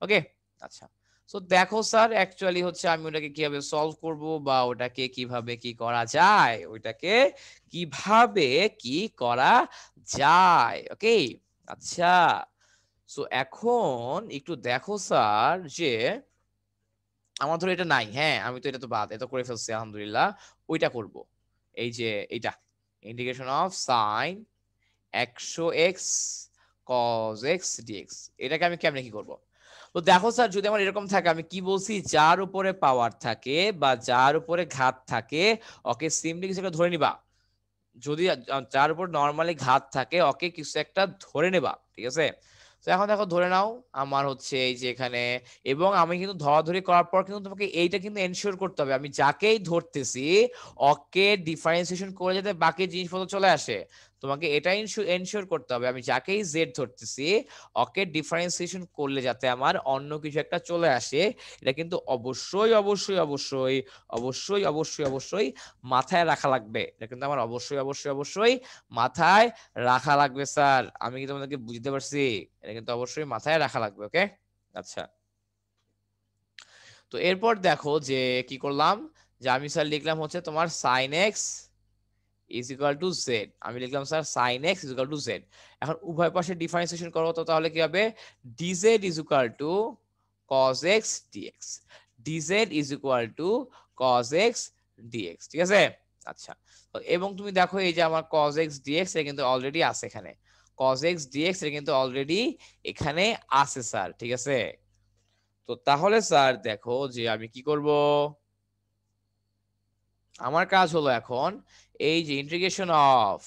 ওকে। আচ্ছা, সো দেখো স্যার অ্যাকচুয়ালি হচ্ছে আমি ওটাকে কিভাবে সলভ করব, বা ওটাকে কিভাবে কি করা যায়, ওইটাকে কিভাবে কি করা যায়, ওকে। আচ্ছা, সো এখন একটু দেখো স্যার যে আমার ধরো এটা নাই, হ্যাঁ আমি তো এটা তো বাদ, এটা করে ফেলছি আলহামদুলিল্লাহ, ওইটা করব, এই যে এইটা integration of sign 100x cos x dx, এটাকে আমি কেমনে কি করব। তো দেখো স্যার যদি আমার এরকম থাকে, আমি কি বলছি, যার উপরে পাওয়ার থাকে বা যার উপরে ঘাত থাকে, ওকে সিম্পলি কিছু একটা ধরে নিবা, যদি যার উপর নরমালি ঘাত থাকে ওকে কিছু একটা ধরে নেবা, ঠিক আছে। তো এখন দেখো ধরে নাও আমার হচ্ছে এই যে এখানে, এবং আমি কিন্তু ধরাধরি করার পর কিন্তু তোমাকে এইটা কিন্তু এনশিওর করতে হবে আমি যাকেই ধরতেছি ওকে ডিফারেন্সিয়েশন করে যাতে বাকি জিনিসপত্র চলে আসে। তোমাকে এটা এনশিওর করতে হবে আমি যাকেই জেড ধরতেছি ওকে ডিফারেন্সিয়েশন করলে যাতে আমার অন্য কিছু একটা চলে আসে, এটা কিন্তু অবশ্যই অবশ্যই অবশ্যই অবশ্যই অবশ্যই অবশ্যই মাথায় রাখা লাগবে। এটা কিন্তু আমার অবশ্যই অবশ্যই অবশ্যই মাথায় রাখা লাগবে স্যার। আমি কি তোমাদেরকে বুঝতে পারছি? এটা কিন্তু অবশ্যই মাথায় রাখা লাগবে। ওকে, আচ্ছা। তো এরপর দেখো যে কি করলাম, যে আমি স্যার লিখলাম হচ্ছে তোমার sine x is equal to z. আমি লিখলাম sir sine x is equal to z. এখন উভয় পাশে ডিফারেন্সিয়েশন করো, তো তাহলে কি হবে, dz is equal to cos x dx. Dz is equal to cos x dx, ঠিক আছে? আচ্ছা, এবং তুমি দেখো এই যে আমার কজ এক্স ডিএক্স এটা কিন্তু অলরেডি আছে এখানে, কজ এক্স ডিএক্স এটা কিন্তু অলরেডি এখানে আছে স্যার, ঠিক আছে? তো তাহলে স্যার দেখো যে আমি কি করব, আমার কাজ হলো এখন এই যে ইন্টিগ্রেশন অফ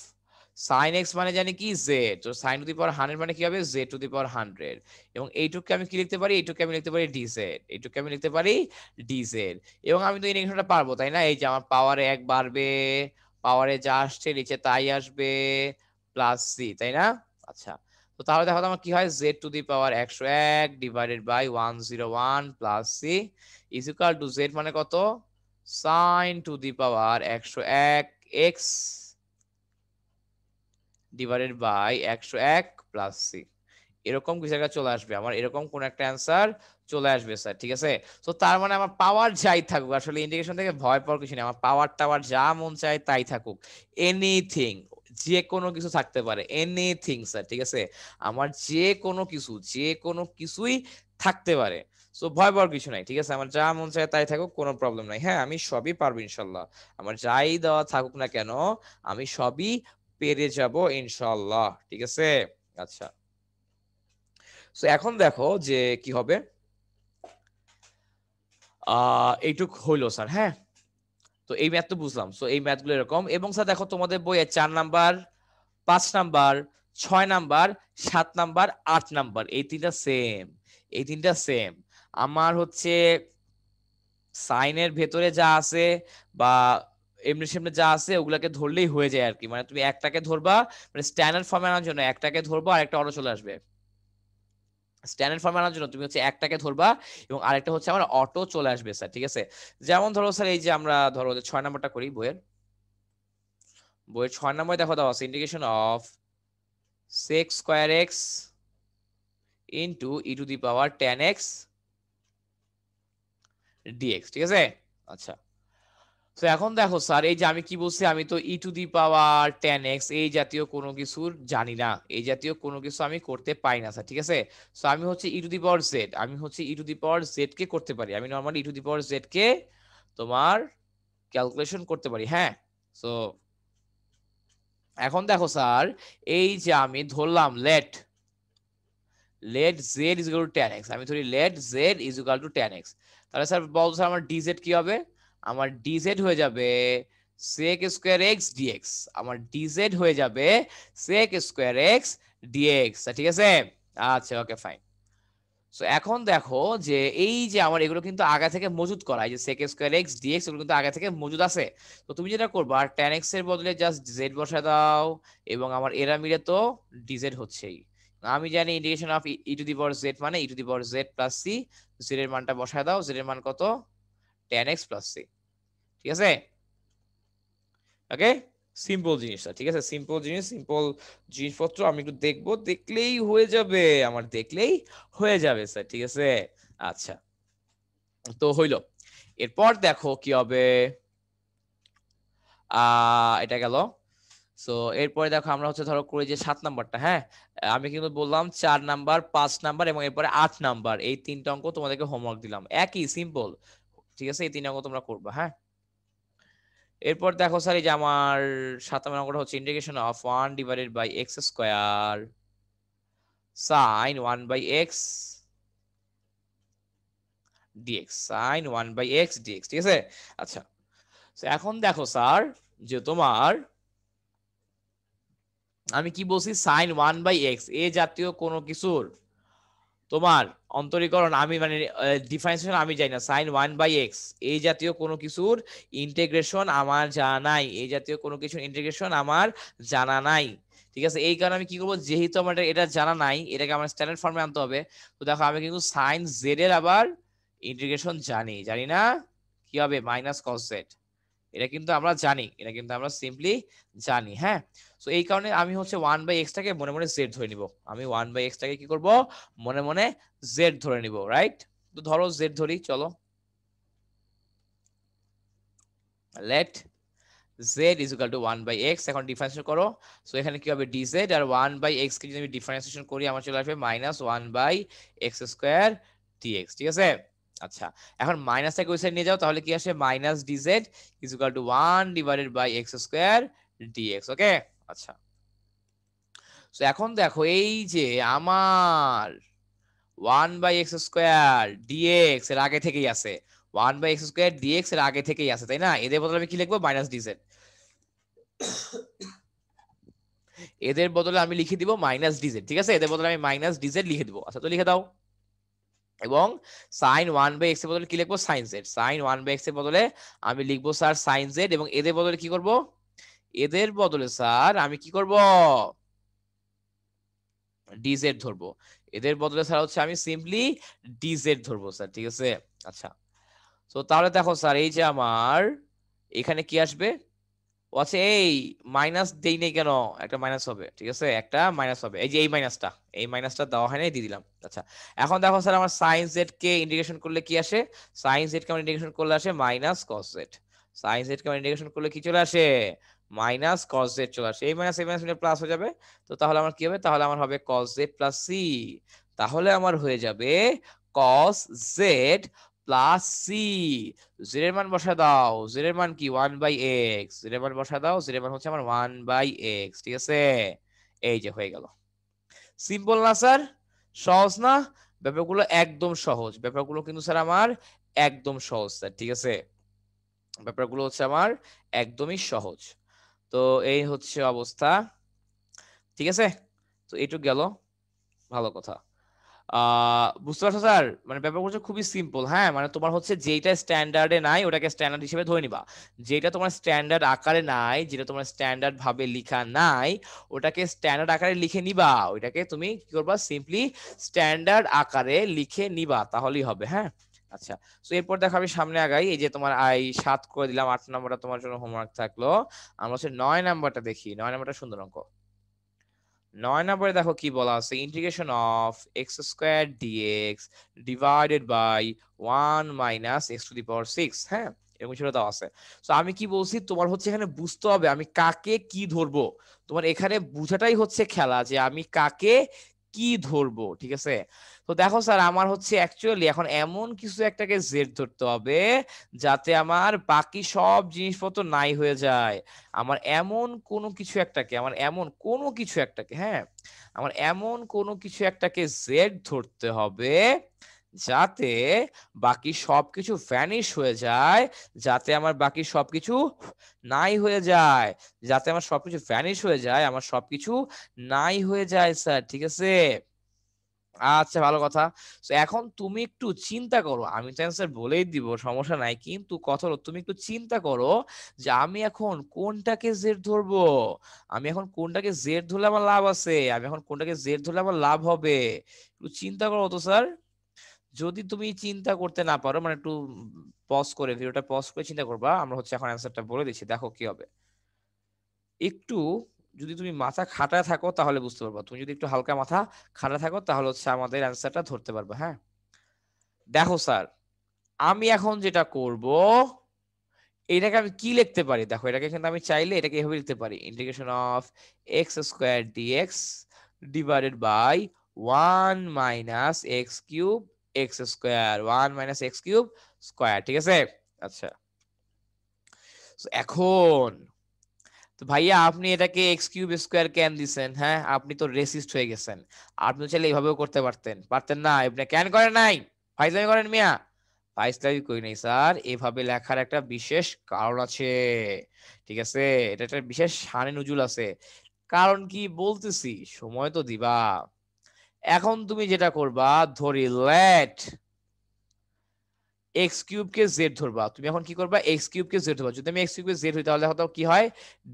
সাইন এক্স মানে জানি কি জেড, তো সাইন টু দি পাওয়ার 100 মানে কি হবে জেড টু দি পাওয়ার 100, এবং এইটুকুকে আমি কি লিখতে পারি, এইটুকুকে আমি লিখতে পারি ডিজেড, এইটুকুকে আমি লিখতে পারি ডিজেড। এবং আমি তো ইন্টিগ্রেশনটা পারবো তাই না, এই যে আমার পাওয়ারে 1 বাড়বে, পাওয়ারে যা আসছে নিচে তাই আসবে, প্লাস সি, তাই না? আচ্ছা, তো তাহলে দেখো তো আমার কি হয়, z to the power 101 divided by 101 plus c is equal to z মানে কত, sine to the power 101 x divided by 101 plus c. এরকম কিছু একটা চলে আসবে আমার, এরকম কোন একটা অ্যান্সার চলে আসবে স্যার, ঠিক আছে? তো তার মানে আমার পাওয়ার যাই থাকুক, আসলে ইন্টিগ্রেশন থেকে ভয় পাওয়ার কিছু নেই, আমার পাওয়ার টাওয়ার যা মন চায় তাই থাকুক, এনিথিং, যে কোনো কিছু থাকতে পারে, এনিথিং স্যার, ঠিক আছে? আমার যে কোনো কিছু, যে কোনো কিছুই থাকতে পারে, সো ভয় পাওয়ার কিছু নাই, ঠিক আছে? আমার যা মন চায় তাই থাকুক, কোনো প্রবলেম নাই। হ্যাঁ, আমি সবই পারবো ইনশাল্লাহ, আমার যাই দেওয়া থাকুক না কেন আমি সবই পেরে যাব ইনশাল্লাহ, ঠিক আছে? আচ্ছা, সো এখন দেখো যে কি হবে, এইটুক হইলো স্যার। হ্যাঁ, তো এই ম্যাথ তো বুঝলাম, সো এই ম্যাথগুলো এরকম। এবং স্যার দেখো তোমাদের বইয়ে 4 number, 5 number, 6 number, 7 number, 8 number এই তিনটা সেম, এই তিনটা সেম। আমার হচ্ছে সাইনের ভেতরে যা আছে বা এমনি সামনে যা আছে ওগুলাকে ধরলেই হয়ে যায় আর কি, মানে তুমি একটাকে ধরবা, মানে স্ট্যান্ডার্ড ফর্মে আনার জন্য একটাকে ধরবা আর একটা অটো চলে আসবে। স্ট্যান্ডার্ড ফর্মে আনার জন্য তুমি হচ্ছে একটাকে ধরবা এবং আরেকটা হচ্ছে আমার অটো চলে আসবে স্যার, ঠিক আছে? যেমন ধরো স্যার এই যে আমরা ধরো 6 নাম্বারটা করি, বইয়ের 6 নম্বরে দেখো দেওয়া আছে integration of sec square x into E to the power 10x dx, ঠিক আছে? আচ্ছা, তো এখন দেখো স্যার এই যে আমি কি বলছি, আমি তো ই টু দি পাওয়ার 10x এই জাতীয় কোনো কিছুর জানি না, এই জাতীয় কোনো কিছু আমি করতে পাই না স্যার, ঠিক আছে? সো আমি হচ্ছে ই টু দি পাওয়ার জেড, আমি হচ্ছে ই টু দি পাওয়ার জেড কে করতে পারি, আমি normally e to the power z কে তোমার ক্যালকুলেশন করতে পারি। হ্যাঁ, সো এখন দেখো স্যার এই যে আমি ধরলাম late z is equal to tan x, আমি ধরি let z is equal to tan x, তাহলে স্যার বলতো স্যার আমার dz কি হবে, আমার dz হয়ে যাবে sec স্কয়ার x dx, আমার dz হয়ে যাবে sec স্কয়ার x dx, ঠিক আছে? আচ্ছা, ওকে ফাইন। সো এখন দেখো যে এই যে আমার এগুলো কিন্তু আগে থেকে মজুদ করা, এই যে sec স্কয়ার x dx এগুলো কিন্তু আগে থেকে মজুদ আছে। তো তুমি যেটা করবা tan x এর বদলে জাস্ট z বসায় দাও, এবং আমার এরা মিলে তো dz হচ্ছেই। আমি জানি integration of e to the power Z মানে ই to the power z plus C, Z এর মানটা বসায় দাও, জেড এর মান কত, tan x প্লাস সি, ঠিক আছে? ওকে, সিম্পল জিনিসটা, ঠিক আছে? সিম্পল জিনিস, সিম্পল জিনিসপত্র আমি একটু দেখবো, দেখলেই হয়ে যাবে, আমার দেখলেই হয়ে যাবে স্যার, ঠিক আছে? আচ্ছা, তো হইলো। এরপর দেখো কি হবে, এটা গেল। সো এরপরে দেখো আমরা হচ্ছে ধরো করি যে 7 নাম্বারটা। হ্যাঁ, আমি কিন্তু বললাম 4 নাম্বার, 5 নাম্বার এবং এরপরে 8 নাম্বার এই তিনটা অঙ্ক তোমাদেরকে হোমওয়ার্ক দিলাম, একই সিম্পল, ঠিক আছে? এই তিন অঙ্ক তোমরা করবা। হ্যাঁ, এরপর দেখো স্যার এই যে আমার 7 নম্বর অঙ্কটা হচ্ছে integration of 1 divided by x square sin 1 বাই x dx, sin 1 বাই x dx, ঠিক আছে? আচ্ছা, তো এখন দেখো স্যার যে তোমার আমি কি বলছি, sin 1 বাই x এই জাতীয় কোনো কিছুর তোমার অন্তরীকরণ আমি মানে ডিফারেন্সিয়েশন আমি জানি না, sin 1 বাই x এই জাতীয় কোনো কিছুর ইন্টিগ্রেশন আমার জানা নাই, এই জাতীয় কোনো কিছুর ইন্টিগ্রেশন আমার জানা নাই। ঠিক আছে, এই কারণে আমি কি করবো, যেহেতু আমার এটা জানা নাই, এটাকে আমার স্ট্যান্ডার্ড ফর্মে আনতে হবে। তো দেখো আমি কিন্তু সাইন জেড এর আবার ইন্টিগ্রেশন জানি না, কি হবে মাইনাস কস জেড, এটা কিন্তু আমরা জানি, এটা কিন্তু আমরা সিম্পলি জানি। হ্যাঁ, তো এই কারণে আমি হচ্ছে 1/x টাকে মনে মনে জেড ধরে নিব, আমি 1/x টাকে কি করব, মনে মনে জেড ধরে নিব, রাইট? তো ধরো জেড ধরি, চলো late z is equal to 1/x, এখন ডিফারেন্সিয়েশন করো। সো এখানে কি হবে, dz আর 1/x কে যদি আমি ডিফারেন্সিয়েশন করি আমার চলে আসবে -1/x² dx, ঠিক আছে? আচ্ছা, এখন মাইনাসটাকে ওই সাইড নিয়ে যাও, তাহলে কি আসে, -dz is equal to 1/x² dx, ওকে? আচ্ছা, সো এখন দেখো এই যে আমার 1/x² dx এর আগে থেকেই আছে, 1/x² dx এর আগে থেকেই আছে, তাই না? এদের বদলে আমি কি লিখবো, -dz, এদের বদলে আমি লিখে দিব -dz, ঠিক আছে? এদের বদলে আমি -dz লিখে দিব। আচ্ছা, তো লিখে দাও। এবং sin 1/x এর বদলে কি লিখবো, sin z, sin 1/x এর বদলে আমি লিখবো স্যার sin z, এবং এদের বদলে কি করব, এদের বদলে স্যার আমি কি করব, dz ধরবো। এদের বদলে স্যার হচ্ছে আমি সিম্পলি dz ধরবো স্যার, ঠিক আছে? আচ্ছা, তো তাহলে দেখো স্যার এই যে আমার এখানে কি আসবে, ও আচ্ছা, এই মাইনাস দেই নেই কেন, একটা মাইনাস হবে, ঠিক আছে? একটা মাইনাস হবে, এই যে এই মাইনাসটা দেওয়া হয় নাই, দিয়ে দিলাম। আচ্ছা, এখন দেখো স্যার আমার সাইন জেড কে ইন্টিগ্রেশন করলে কি আসে, সাইন জেড কে ইন্টিগ্রেশন করলে আসে minus cos z, sine z কে ইন্টিগ্রেশন করলে কি চলে আসে, মাইনাস কস জেড চলে আসে, এই মাইনাস মিলে প্লাস হয়ে যাবে। তো তাহলে আমার কি হবে, তাহলে আমার হবে কস জেড প্লাস সি, তাহলে আমার হয়ে যাবে কস জেড প্লাস সি। জেড এর মান বসা দাও, জেড এর মান কি 1/x, জেড এর মান বসা দাও, জেড এর মান হচ্ছে আমার 1/x, ঠিক আছে? এই যে হয়ে গেল, সিম্পল না স্যার, সহজ না? ব্যাপারগুলো একদম সহজ, ব্যাপারগুলো কিন্তু স্যার আমার একদম সহজ স্যার, ঠিক আছে? ব্যাপারগুলো হচ্ছে আমার একদমই সহজ। তো এই হচ্ছে অবস্থা, ঠিক আছে? তো এইটুক গেল, ভালো কথা। বুঝতে পারছো স্যার, মানে ব্যাপারটা হচ্ছে খুবই সিম্পল। হ্যাঁ, মানে তোমার হচ্ছে যেটা স্ট্যান্ডার্ডে নাই ওটাকে স্ট্যান্ডার্ড হিসেবে ধরে নিবা, যেটা তোমার স্ট্যান্ডার্ড আকারে নাই, যেটা তোমার স্ট্যান্ডার্ড ভাবে লেখা নাই, ওটাকে স্ট্যান্ডার্ড আকারে লিখে নিবা, ওইটাকে তুমি কি করবা, সিম্পলি স্ট্যান্ডার্ড আকারে লিখে নিবা, তাহলেই হবে। হ্যাঁ, আচ্ছা, তো এরপর দেখো আমি সামনে আগাই, এই যে তোমার 7 করে দিলাম, 8 নম্বরটা তোমার জন্য হোমওয়ার্ক থাকলো। আমরা হচ্ছে 9 নাম্বারটা দেখি, 9 নাম্বারটা সুন্দর অঙ্ক। 9 নম্বরে দেখো কি বলা আছে, integration of x² dx divided by 1 minus x⁶। হ্যাঁ, এরকম কিছু দেওয়া আছে। তো আমি কি বলছি, তোমার হচ্ছে এখানে বুঝতে হবে আমি কাকে কি ধরবো, তোমার এখানে বুঝাটাই হচ্ছে খেলা, যে আমি কাকে কি ধরবো, ঠিক আছে? তো দেখো স্যার আমার হচ্ছে অ্যাকচুয়ালি এখন এমন কিছু একটাকে জেড ধরতে হবে যাতে আমার বাকি সব জিনিসপত্র নাই হয়ে যায়, আমার এমন কোনো কিছু একটাকে, হ্যাঁ, আমার এমন কোনো কিছু একটাকে জেড ধরতে হবে যাতে বাকি সবকিছু ভ্যানিশ হয়ে যায়, যাতে আমার বাকি সবকিছু নাই হয়ে যায়, যাতে আমার সবকিছু ভ্যানিশ হয়ে যায়, আমার সবকিছু নাই হয়ে যায় স্যার, ঠিক আছে? আচ্ছা, ভালো কথা। তো এখন তুমি একটু চিন্তা করো, আমি তো অ্যান্সার বলেই দিব, সমস্যা নাই, কিন্তু কথা হলো তুমি একটু চিন্তা করো যে আমি এখন কোনটাকে জেড ধরবো, আমি এখন কোনটাকে জেড ধরলে আমার লাভ আছে, আমি এখন কোনটাকে জেড ধরলে আমার লাভ হবে, একটু চিন্তা করো তো স্যার। যদি তুমি চিন্তা করতে না পারো, মানে একটু পজ করে, ভিডিওটা পজ করে চিন্তা করবা, আমরা হচ্ছে এখন অ্যান্সারটা বলে দিচ্ছি, দেখো কি হবে। একটু যদি তুমি মাথা খাটায় থাকো তাহলে বুঝতে পারবা, তুমি যদি একটু হালকা মাথা খাটা থাকো তাহলে হচ্ছে আমাদের অ্যান্সারটা ধরতে পারবে। হ্যাঁ, দেখো স্যার আমি এখন যেটা করব, এটাকে আমি কি লিখতে পারি, দেখো এটাকে কিন্তু আমি চাইলে এটাকে এভাবে লিখতে পারি, integration of x² dx divided by 1 minus x³1 minus x³ square, ঠিক আছে? আচ্ছা, তো এখন তো ভাইয়া আপনি এটাকে x³ কেন দিছেন? হ্যাঁ, আপনি তো রেসিস্ট হয়ে গেছেন, আপনি তো চাইলে এইভাবেও করতে পারতেন, পারতেন না? আপনি কেন করেন নাই? ফাইজলামি করেন মিয়া? ফাইজলামি করি নাই স্যার, এভাবে লেখার একটা বিশেষ কারণ আছে, ঠিক আছে? এটা একটা বিশেষ শানে নুজুল আছে। কারণ কি বলতেছি, সময় তো দিবা। এখন তুমি যেটা করবা, ধরি লেট এক্স কিউব কে জেড ধরবা, তুমি এখন কি করবা এক্স কিউব কে জেড ধরবা। যদি আমি এক্স কিউব কে জেড হই তাহলে হয়তো কি হয়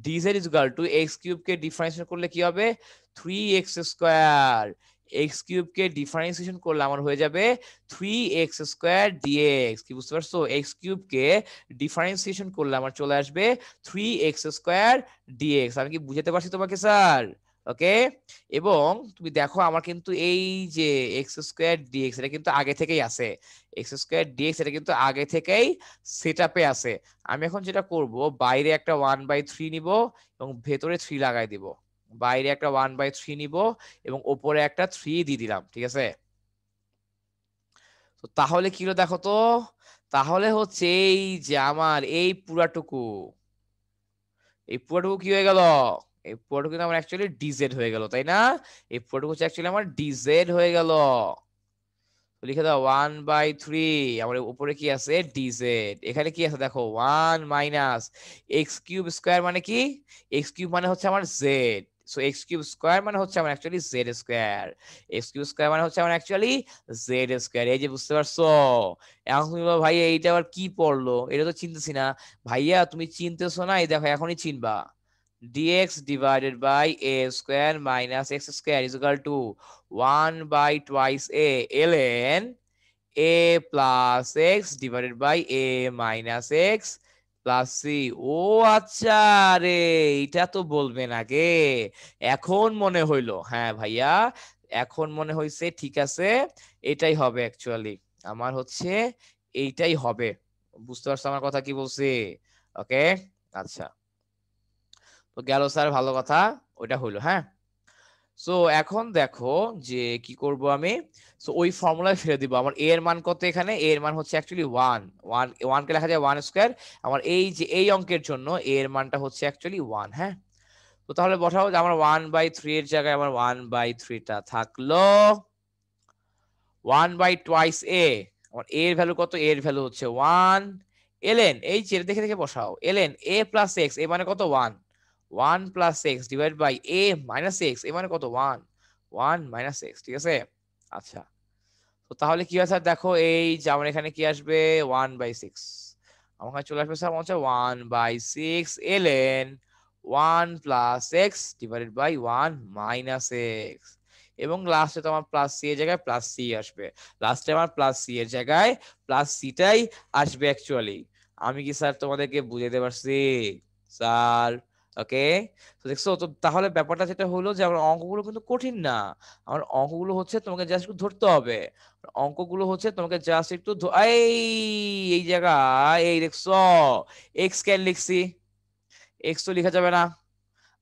DZ is equal two x cube K differentiation করলে কি হবে 3x স্কয়ার। এক্স কিউব কে ডিফারেন্সিয়েশন করলে আমার হয়ে যাবে 3x স্কয়ার dx। কি বুঝতে পারছো, এক্স কিউব কে ডিফারেন্সিয়েশন করলে আমার চলে আসবে 3x স্কয়ার dx। আমি কি বুঝাতে পারছি তোমাকে স্যার? ওকে, এবং তুমি দেখো আমার কিন্তু এই যে এক্স স্কয়ার ডিএক্স এটা কিন্তু আগে থেকেই আছে, এক্স স্কয়ার ডিএক্স এটা কিন্তু আগে থেকেই সেটআপে আছে। আমি এখন যেটা করব বাইরে একটা 1/3 নিব এবং ভেতরে 3 লাগাই দিব, বাইরে একটা 1/3 নিব এবং উপরে একটা 3 দিয়ে দিলাম, ঠিক আছে। তো তাহলে কি হলো দেখো তো, তাহলে হচ্ছে এই যে আমার এই পুরাটুকু, এই পুরোটুকু কি হয়ে গেল, এই পুরোটুকু কিন্তু আমার অ্যাকচুয়ালি ডিজেড হয়ে গেল, তাই না? এই পুরোটুকু হচ্ছে অ্যাকচুয়ালি আমার ডিজেড হয়ে গেল। তো লিখে দাও 1/3, আমার উপরে কি আছে ডিজেড, এখানে কি আছে দেখো 1 মাইনাস এক্স কিউব স্কয়ার মানে কি, এক্স কিউব মানে হচ্ছে আমার Z, so x cube square মানে হচ্ছে আমার actually Z square, x cube square মানে হচ্ছে আমার অ্যাকচুয়ালি জেড স্কয়ার। এই যে বুঝতে পারছো? এখন তুমি বলো ভাইয়া এইটা আবার কি পড়লো, এটা তো চিনতেছি না। ভাইয়া তুমি চিনতেছো না, এই দেখো এখনই চিনবা, dx divided by a square minus x square is equal to 1 by twice a ln a plus x divided by a minus x plus c। ও আচ্ছা রে, এটা তো বলবেন আগে, এখন মনে হইলো। হ্যাঁ ভাইয়া এখন মনে হইছে, ঠিক আছে এটাই হবে অ্যাকচুয়ালি, আমার হচ্ছে এইটাই হবে। বুঝতে পারছো আমার কথা কি বলছি? ওকে, আচ্ছা তো গেল স্যার, ভালো কথা, ওইটা হইলো। হ্যাঁ, সো এখন দেখো যে কি করব আমি, সো ওই ফর্মুলায় ফেলে দিব। আমার a এর মান কত, এখানে a এর মান হচ্ছে অ্যাকচুয়ালি 1, 1 কে লেখা যায় 1 স্কয়ার। আমার এই যে এই অঙ্কের জন্য a এর মানটা হচ্ছে অ্যাকচুয়ালি 1। হ্যাঁ, তো তাহলে বসাও যে আমার 1/3 এর জায়গায় আমার 1/3 টা থাকলো, 1/2 a, আমার a এর ভ্যালু কত, a এর ভ্যালু হচ্ছে 1, ln এই যে দেখে দেখে বসাও ln a plus x, এ মানে কত 1, 1 plus x divide by a minus x, এ মানে কত 1 minus x, ঠিক আছে। আচ্ছা, তো তাহলে কি হয় স্যার দেখো, এই যে আমার এখানে কি আসবে 1/6, আমার এখানে চলে আসবে স্যার হচ্ছে 1/6 ln 1 plus x divided by 1 minus x, এবং লাস্টে তো আমার প্লাস সি এর জায়গায় প্লাস সি আসবে, লাস্টে আমার প্লাস সি এর জায়গায় প্লাস সিটাই আসবে অ্যাকচুয়ালি। আমি কি স্যার তোমাদেরকে বুঝাতে পারছি স্যার? ওকে, তো দেখছো তো, তাহলে ব্যাপারটা যেটা হলো যে আমার অঙ্কগুলো কিন্তু কঠিন না, আমার অঙ্কগুলো হচ্ছে তোমাকে জাস্ট একটু ধরতে হবে, অঙ্কগুলো হচ্ছে তোমাকে জাস্ট একটু এই জায়গায় এই দেখছো এক্স কেন লিখছি, এক্স তো লেখা যাবে না,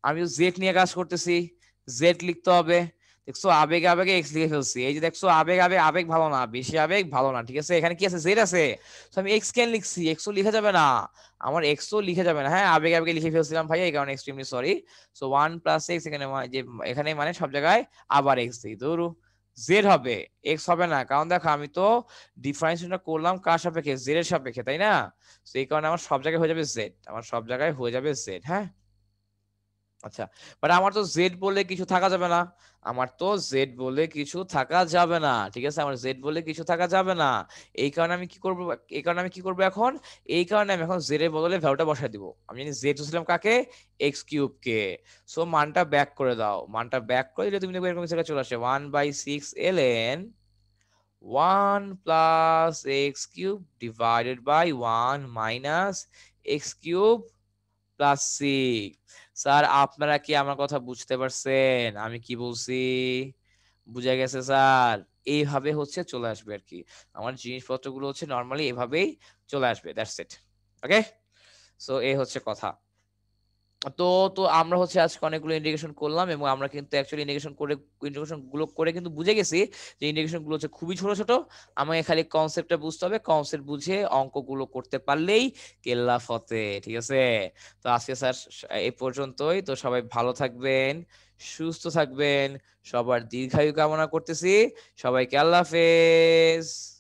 আমি জেড নিয়ে কাজ করতেছি, জেড লিখতে হবে। দেখছো আবেগে আবেগে এক্স লিখে ফেলছি, এই যে দেখছো আবেগ আবেগ আবেগ ভালো না, বেশি আবেগ ভালো না, ঠিক আছে। এখানে কি আছে জেড আছে, তো আমি এক্স কেন লিখছি, এক্স ও লিখা যাবে না, আমার এক্স ও লিখা যাবে না। হ্যাঁ আবেগে আবেগে লিখে ফেলছিলাম ভাই, এই কারণে extremely sorry. So 1 plus x, এখানে যে এখানে মানে সব জায়গায় আবার এক্স দিই, ধরু জেড হবে, এক্স হবে না, কারণ দেখো আমি তো ডিফারেন্সিয়েশনটা করলাম কার সাপেক্ষে, জেড এর সাপেক্ষে, তাই না। তো এই কারণে আমার সব জায়গায় হয়ে যাবে জেড, আমার সব জায়গায় হয়ে যাবে জেড। হ্যাঁ, আচ্ছা, বাট আমার তো জেড বলে কিছু থাকা যাবে না, আমার তো জেড বলে কিছু থাকা যাবে না, ঠিক আছে, আমার জেড বলে কিছু থাকা যাবে না। এই কারণে আমি কি করব, এই কারণে আমি কি করব এখন, এই কারণে আমি এখন জেড এর বদলে ভ্যালুটা বসাই দিব। আমি জানি জেড ছিলাম কাকে, এক্স কিউব কে, সো মানটা ব্যাক করে দাও, মানটা ব্যাক করে দিলে তুমি দেখবে এরকম কিছু একটা চলে আসে 1/6 ln 1 plus x cube divided by 1 minus x cube plus c. Sir আপনারা কি আমার কথা বুঝতে পারছেন, আমি কি বলছি? বুঝা গেছে স্যার? এইভাবে হচ্ছে চলে আসবে আর কি, আমার জিনিসপত্রগুলো হচ্ছে নরমালি এভাবেই চলে আসবে, দ্যাটস ইট। ওকে, সো এই হচ্ছে কথা। তো তো আমরা হচ্ছে আজকে অনেকগুলো ইন্টিগ্রেশন করলাম এবং আমরা কিন্তু অ্যাকচুয়ালি ইন্টিগ্রেশন গুলো করে কিন্তু বুঝে গেছি যে ইন্টিগ্রেশন গুলো হচ্ছে খুবই ছোট ছোট, আমাকে খালি কনসেপ্টটা বুঝতে হবে, কনসেপ্ট বুঝে অঙ্কগুলো করতে পারলেই কেল্লা ফতে, ঠিক আছে। তো আজকে স্যার এই পর্যন্তই, তো সবাই ভালো থাকবেন, সুস্থ থাকবেন, সবার দীর্ঘায়ু কামনা করতেছি, সবাইকে আল্লাহ হাফেজ।